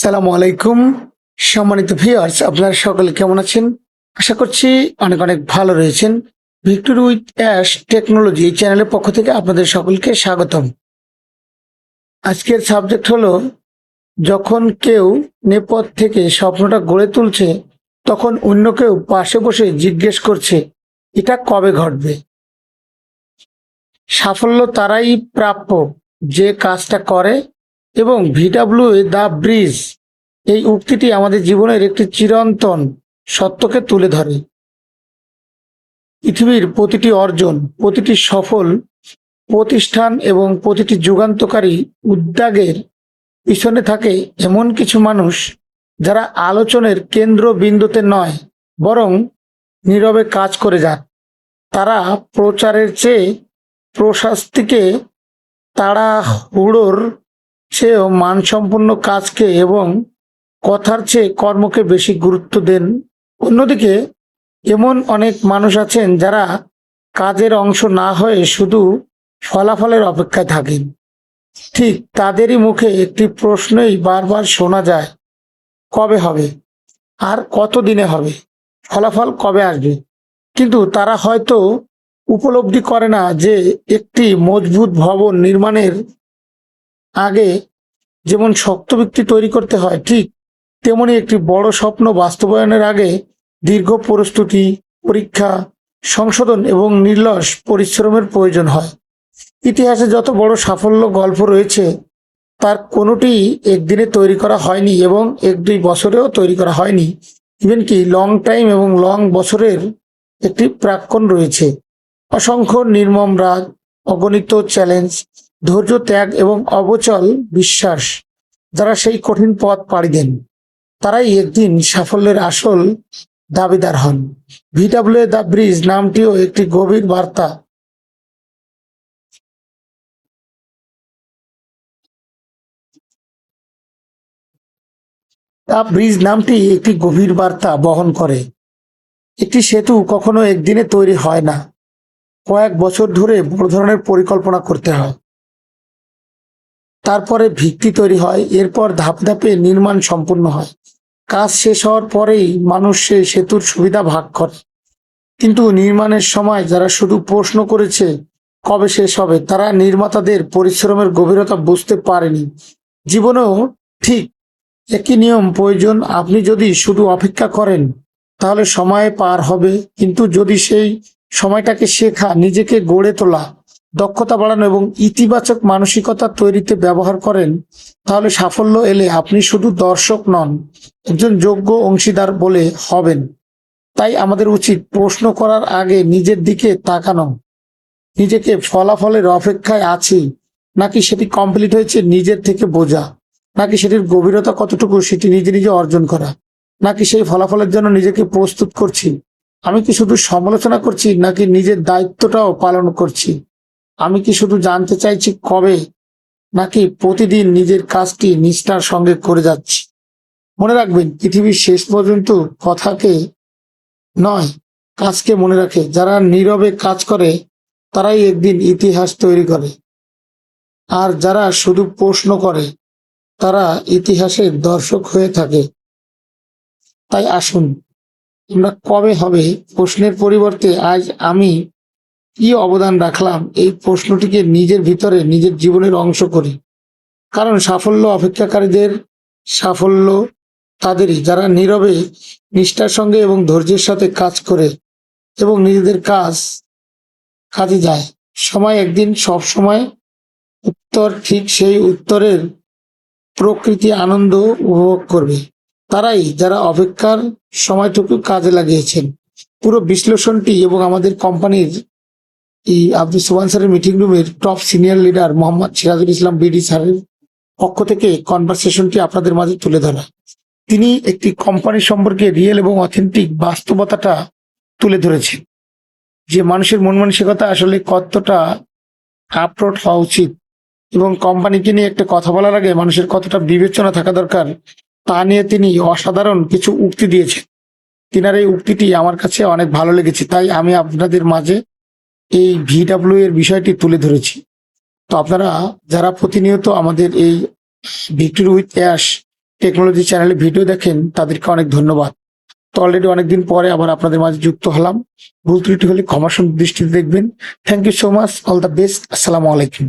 সালামু আলাইকুম। সম্মানিত ভিউয়ার্স, আপনারা সকলে কেমন আছেন? আশা করছি অনেক অনেক ভালো রয়েছেন। ভিক্টরি উইথ অ্যাশ টেকনোলজি এই চ্যানেলের পক্ষ থেকে আপনাদের সকলকে স্বাগতম। আজকের সাবজেক্ট হলো, যখন কেউ নেপথ থেকে স্বপ্নটা গড়ে তুলছে, তখন অন্য কেউ পাশে বসে জিজ্ঞেস করছে, এটা কবে ঘটবে? সাফল্য তারাই প্রাপ্য যে কাজটা করে, এবং ভিডব্লিউ দ্য ব্রিজ এই উক্তিটি আমাদের জীবনের একটি চিরন্তন সত্যকে তুলে ধরে। পৃথিবীর প্রতিটি অর্জন, প্রতিটি সফল প্রতিষ্ঠান এবং প্রতিটি যুগান্তকারী উদ্যোগের পিছনে থাকে এমন কিছু মানুষ, যারা আলোচনার কেন্দ্রবিন্দুতে নয়, বরং নীরবে কাজ করে যান। তারা প্রচারের চেয়ে প্রশস্তিকে, তাড়াহুড়োর চেয়েও মানসম্পন্ন কাজকে এবং কথার চেয়ে কর্মকে বেশি গুরুত্ব দেন। অন্যদিকে এমন অনেক মানুষ আছেন যারা কাজের অংশ না হয়ে শুধু ফলাফলের অপেক্ষায় থাকেন। ঠিক তাদেরই মুখে একটি প্রশ্নই বারবার শোনা যায়, কবে হবে, আর কত দিনে হবে, ফলাফল কবে আসবে? কিন্তু তারা হয়তো উপলব্ধি করে না যে একটি মজবুত ভবন নির্মাণের আগে যেমন শক্ত ভিত্তি তৈরি করতে হয়, ঠিক তেমনি একটি বড় স্বপ্ন বাস্তবায়নের আগে দীর্ঘ প্রস্তুতি, পরীক্ষা, সংশোধন এবং নির্লস পরিশ্রমের প্রয়োজন হয়। ইতিহাসে যত বড় সাফল্য গল্প রয়েছে, তার কোনোটি একদিনে তৈরি করা হয়নি এবং এক দুই বছরেও তৈরি করা হয়নি। ইভেন কি লং টাইম এবং লং বছরের একটি প্রাক্কণ রয়েছে। অসংখ্য নির্মম রাগ, অগণিত চ্যালেঞ্জ, ধৈর্য, ত্যাগ এবং অবচল বিশ্বাস যারা সেই কঠিন পথ পাড়ি দেন, তারাই একদিন সাফল্যের আসল দাবিদার হন। ভিডব্লিউ দ্য ব্রিজ নামটিও একটি গভীর বার্তা। দ্য ব্রিজ নামটি একটি গভীর বার্তা বহন করে। একটি সেতু কখনো একদিনে তৈরি হয় না, কয়েক বছর ধরে বড় ধরনের পরিকল্পনা করতে হয়। তারপরে ভিত্তি তৈরি হয়, এরপর ধাপে ধাপে নির্মাণ সম্পূর্ণ হয়। কাজ শেষ হওয়ার পরেই মানুষ সেই সেতুর সুবিধা ভাগ করে। কিন্তু নির্মাণের সময় যারা শুধু প্রশ্ন করেছে কবে শেষ হবে, তারা নির্মাতাদের পরিশ্রমের গভীরতা বুঝতে পারেনি। জীবনেও ঠিক একই নিয়ম প্রয়োজন। আপনি যদি শুধু অপেক্ষা করেন, তাহলে সময় পার হবে, কিন্তু যদি সেই সময়টাকে শেখা, নিজেকে গড়ে তোলা, দক্ষতা বাড়ানো এবং ইতিবাচক মানসিকতা তৈরিতে ব্যবহার করেন, তাহলে সাফল্য এলে আপনি শুধু দর্শক নন, একজন যোগ্য অংশীদার বলে হবেন। তাই আমাদের উচিত প্রশ্ন করার আগে নিজের দিকে তাকানো, নিজেকে ফলাফলের অপেক্ষায় আছি নাকি সেটি কমপ্লিট হয়েছে নিজের থেকে বোঝা, নাকি সেটির গভীরতা কতটুকু সেটি নিজে নিজে অর্জন করা, নাকি সেই ফলাফলের জন্য নিজেকে প্রস্তুত করছি। আমি কি শুধু সমালোচনা করছি নাকি নিজের দায়িত্বটাও পালন করছি? আমি কি শুধু জানতে চাইছি কবে, নাকি প্রতিদিন নিজের কাজটি নিষ্ঠার সঙ্গে করে যাচ্ছি? মনে রাখবেন, পৃথিবীর শেষ পর্যন্ত কথাকে নয়, কাজকে মনে রাখে। যারা নীরবে কাজ করে তারাই একদিন ইতিহাস তৈরি করে, আর যারা শুধু প্রশ্ন করে তারা ইতিহাসের দর্শক হয়ে থাকে। তাই আসুন, আমরা কবে হবে প্রশ্নের পরিবর্তে আজ আমি কি অবদান রাখলাম এই প্রশ্নটিকে নিজের ভিতরে, নিজের জীবনের অংশ করি। কারণ সাফল্য অপেক্ষাকারীদের সাফল্য তাদেরই, যারা নীরবে, নিষ্ঠার সঙ্গে এবং ধৈর্যের সাথে কাজ করে এবং নিজেদের কাজে যায়। সময় একদিন সব সময় উত্তর, ঠিক সেই উত্তরের প্রকৃতি আনন্দ উপভোগ করবে তারাই, যারা অপেক্ষার সময়টুকু কাজে লাগিয়েছেন। পুরো বিশ্লেষণটি এবং আমাদের কোম্পানির এই আব্দুল সোবহান স্যারের মিটিং রুমের top senior leader Mohammad Sirajul Islam BD স্যারের পক্ষ থেকে কনভারসেশনটি আপনাদের মাঝে তুলে ধরা। তিনি একটি কোম্পানি সম্পর্কে রিয়েল এবং অথেন্টিক বাস্তবতাটা তুলে ধরেছেন, যে মানুষের মন মানসিকতা আসলে কতটা আপলোড হওয়া উচিত এবং কোম্পানিকে নিয়ে একটা কথা বলার আগে মানুষের কতটা বিবেচনা থাকা দরকার, তা নিয়ে তিনি অসাধারণ কিছু উক্তি দিয়েছেন। তিনার এই উক্তিটি আমার কাছে অনেক ভালো লেগেছে, তাই আমি আপনাদের মাঝে এই ভিডব্লিউ এর বিষয়টি তুলে ধরেছি। তো আপনারা যারা প্রতিনিয়ত আমাদের এই ভিক্টরি উইথ অ্যাশ টেকনোলজি চ্যানেলে ভিডিও দেখেন তাদেরকে অনেক ধন্যবাদ। তো অলরেডি অনেকদিন পরে আবার আপনাদের মাঝে যুক্ত হলাম। ভুল ত্রুটি হলে ক্ষমা সুন্দর দৃষ্টিতে দেখবেন। Thank you so much, all the best, আসসালামু আলাইকুম।